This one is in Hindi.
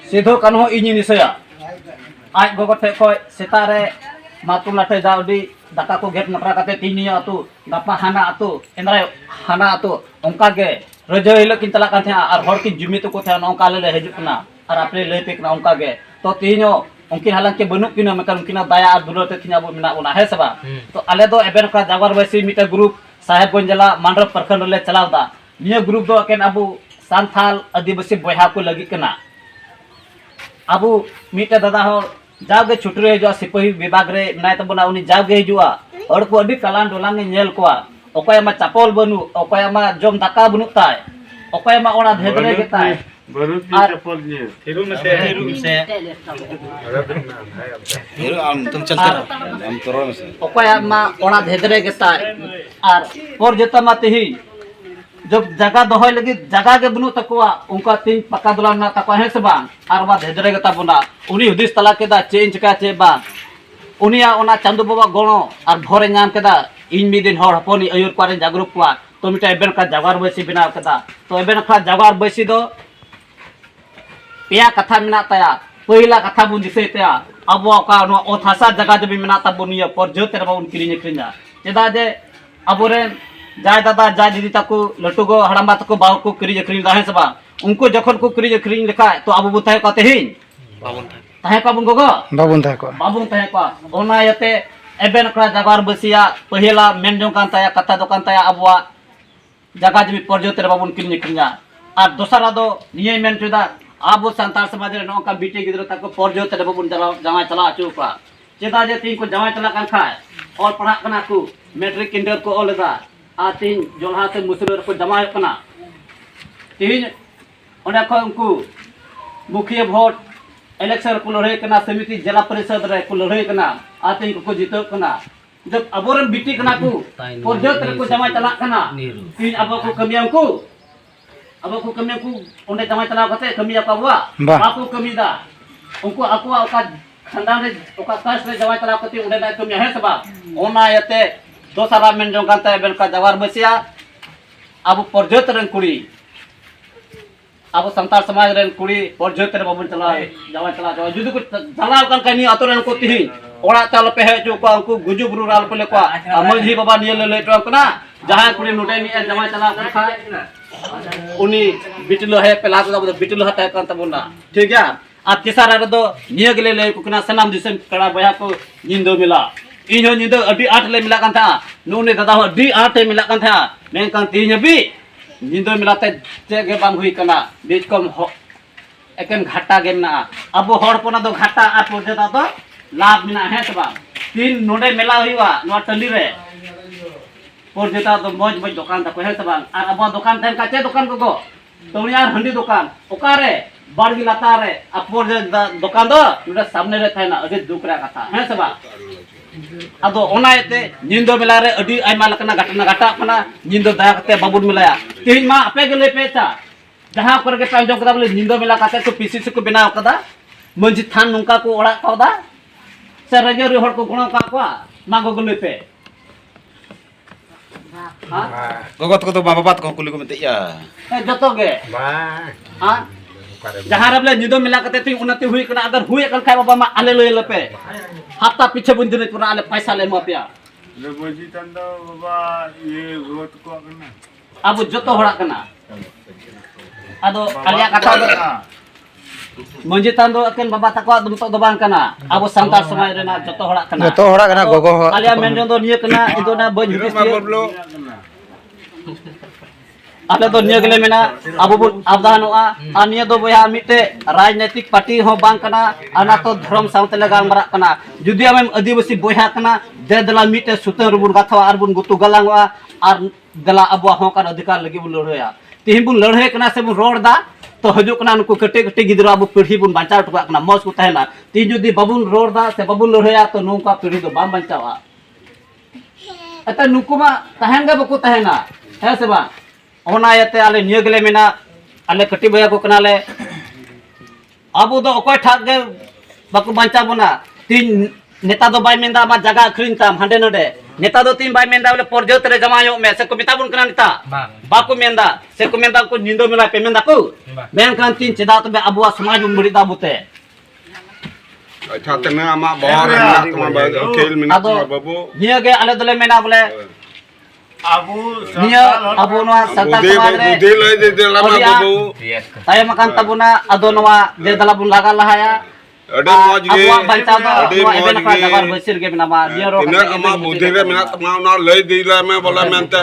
सिधो कान्हो इᱧ दिसया आज गोगो ठे खय सेतारे मातुम लाठे जाउडी दाका को गेट मटरा काते तिनिया अतु गापा हाना अतु एंद्राय हाना अतु ओंका गे रजो हिलो किन चला काथे आर हर की जुमी तो को थे नोंका ले हेजुकना आर आपले ले पेकना ओंका गे तो तिनियो उनकिन हालां के बनु किना मेकर उनकिना दाया आर दुलर ते थिना बो मिना उना है सबा तो आले दो एबेन का जागर वैसी मिटा ग्रुप साहेबगंज जिला मांडर प्रखंड ले चलावदा निया ग्रुप दो अकेन अबु सांथाल आदिवासी बहा को लगी कना अबु मिटे दादा हो जागे छुटरे जो सिपाही विभाग रे नाय तबना उनी जागे हिजुआ और को अडी कलान डोलांग नेल कोआ ओकय मा चापोल बनु ओकय मा जम दाका बनु ताय ओकय मा ओना धेदरे के ताय बनु ती चापोल ने थिरु में से थिरु आम तुम चलते हम तोरो में से ओकय मा ओना धेदरे के ताय आर और जता माते ही जब जगह दोहय लगी जगह के बनु तकवा उनका तीन पक्का दुलान ना तकवा है सबा आर बा धेदरे के ताबना उनी हुदिस तला केदा चेंज का चे बा उनिया ओना चांदू बाबा गणो आर भोरे नाम केदा इन मी दिन हर हपनी अयुर पारे जागरूक कुआ तो मिटा एबेन का जगार बैसी बिना केदा तो एबेन का जगार बैसी दो पेया कथा मिना तया पहिला कथा बुन दिसे तया अब का नो ओथासा जगह जब मिना तबनिया पर जो तेरा बाउन किरिने किरिना चेदा जे अबोरे जाय दादा जाय दीदी तको लटू गो हड़ामा तको बाउ को किरी जखरी दाहे सबा उनको जखन को किरी जखरी लिखा तो अब बुताय कहते ही बाबुन ताहे का बुन गोगो बाबुन ताहे को ओना यते एबेन का जगार बसिया पहिला मेन जों कान ताया कथा दो कान ताया अबवा जगह जमी परजो तेरा बाबुन किरी जखरीना आ दोसरा दो निये मेन चुदा अब संतार समाज रे नोका बीटे गिद्रो तको परजो तेरा बाबुन जमा चला अचुपा चेदा जे ती को जमा चला कान खाय और पढ़ा कना को मैट्रिक इंटर को ओलेदा आतीन जोलहा से मुसलर को जमा कना तीन ओने को उनको मुखिया वोट इलेक्शन को लड़े कना समिति जिला परिषद रे को लड़े कना आतीन को जीतो कना जब अबोरन बीटी कना को परजो तेरे को जमा चला कना तीन अब को कमिया को ओने जमा चला कते कमिया का हुआ बापू कमीदा उनको अकवा का खानदान रे ओका कास्ट रे जमा चला कते ओने ना कमिया है सबा ओना यते दोसरा मेन जो कांता बेन का जवार बसिया अब परजोत रन कुड़ी अब संतार समाज रन कुड़ी परजोत रे बाबुन चला जवा चला जुदु को चला कान कनी अतो रन को तिही ओड़ा चाल पे है जो को गुजु गुरु राल पे को अमलजी बाबा नियल ले तो कना जहां कुड़ी नुटे नि जमा चला कर खा उनी बिटलो है पेला तो बिटलो हता कान तबना ठीक है आ तिसारा रे दो निय गेले ले को कना सनाम दिसन कड़ा बया को निंदो मिला इन्हों निंदो अभी 8 ले मिला कान था नूने दादा हो अभी 8 ले मिला कान था मैं कान तीन भी निंदो मिलाते जे के बांग हुई कना बीच कम एकन घाटा गे ना अब हर पना दो घाटा आ पोजेता तो लाभ मिना है सबा तीन नोडे मेला हुईवा नो टली रे पोजेता तो मौज मौज दुकान ता को है सबा और अब दुकान थन का चे दुकान को तो यार हंडी दुकान ओकारे बाड़गी लाता रे अपोर दुकान दो नोडे सामने रे थाना अभी दुकरा कथा है सबा अदो ओनायते निंदो मिलारे अडी आयमा लकना घटना घटा कना निंदो दया कते बाबुन मिलाया तीन मा अपे गेले पेचा जहां कर के टाइम जो कदा बोले निंदो मिला कते तो पीसीसी को बनाव कदा मंजी थान नुका को ओड़ा कदा से रजोरी हर को गुणो का मा गोगले पे हां गोगत को तो बाबा को कुली को मतेया जतो गे हां जहां रबले निंदो मिला कते ती उन्नति हुई कना अगर हुई कल खाय बाबा मा आले लोय लपे हफ्ता पीछे बुन दिन पुरा आले पैसा ले मापिया ले बोजी तंदो बाबा ये गोत को कना अब जतो होड़ा कना अदो आलिया कथा दो मंजी तंदो अकेन बाबा तको दुमतो दो बांग कना अब संतार समाज रेना जतो होड़ा कना गोगो आलिया मेन दो निय कना इदो ना बज हुदिस आले दो निय गले मेना अब अवधानोआ आ निय दो बया मिटे राजनीतिक पार्टी हो बांग कना अना तो धर्म साउते लगा मरा कना जुदी हम आदिवासी बोया कना दे दला मिटे सुतर रुबुन गाथवा आर बुन गुतु गलांगवा आर दला अब हो का अधिकार लगी बुन लड़या तिहिन बुन लड़हे कना से बुन रोडदा तो हजू कना नुको कटे कटे गिदरा अब पीढ़ी बुन बांचा टुका कना मौज को तहना ती जुदी बाबुन रोडदा से बाबुन लड़या तो नौका पीढ़ी दो बाम बांचावा अत नुकुमा तहंगा बको तहना है से बा ओना यते आले निय गेले मेना आले कटी बया को कनाले अब दो ओकय ठाक गे बाको बांचा बना तीन नेता दो बाय मेंदा मा जगह अखरिन ताम हांडे नडे नेता दो तीन बाय मेंदा बोले परजोत रे जमायो में से को मिताबुन कना नेता बाको मेंदा से को मेंदा को निंदो मिला पे मेंदा को मेन kan तीन चेदा तो अबुआ समाज में मुड़ी दाबुते अच्छा तने आमा बाहर ना खेल में अदो निया के आले दले मेना बोले Abu निया अबो नवा संता समाज रे बुद्धि लय दे देला मा बाबू ताय मकान तबुना अदो नवा दे दला बुन लागा लहाया अडे मौज गे अबुआ बंचा दो अबुआ एबेन का जगार बसिर के बिना मा निया रो तने आमा बुद्धि रे मेना तमा ना लय दिला में बोला मेनते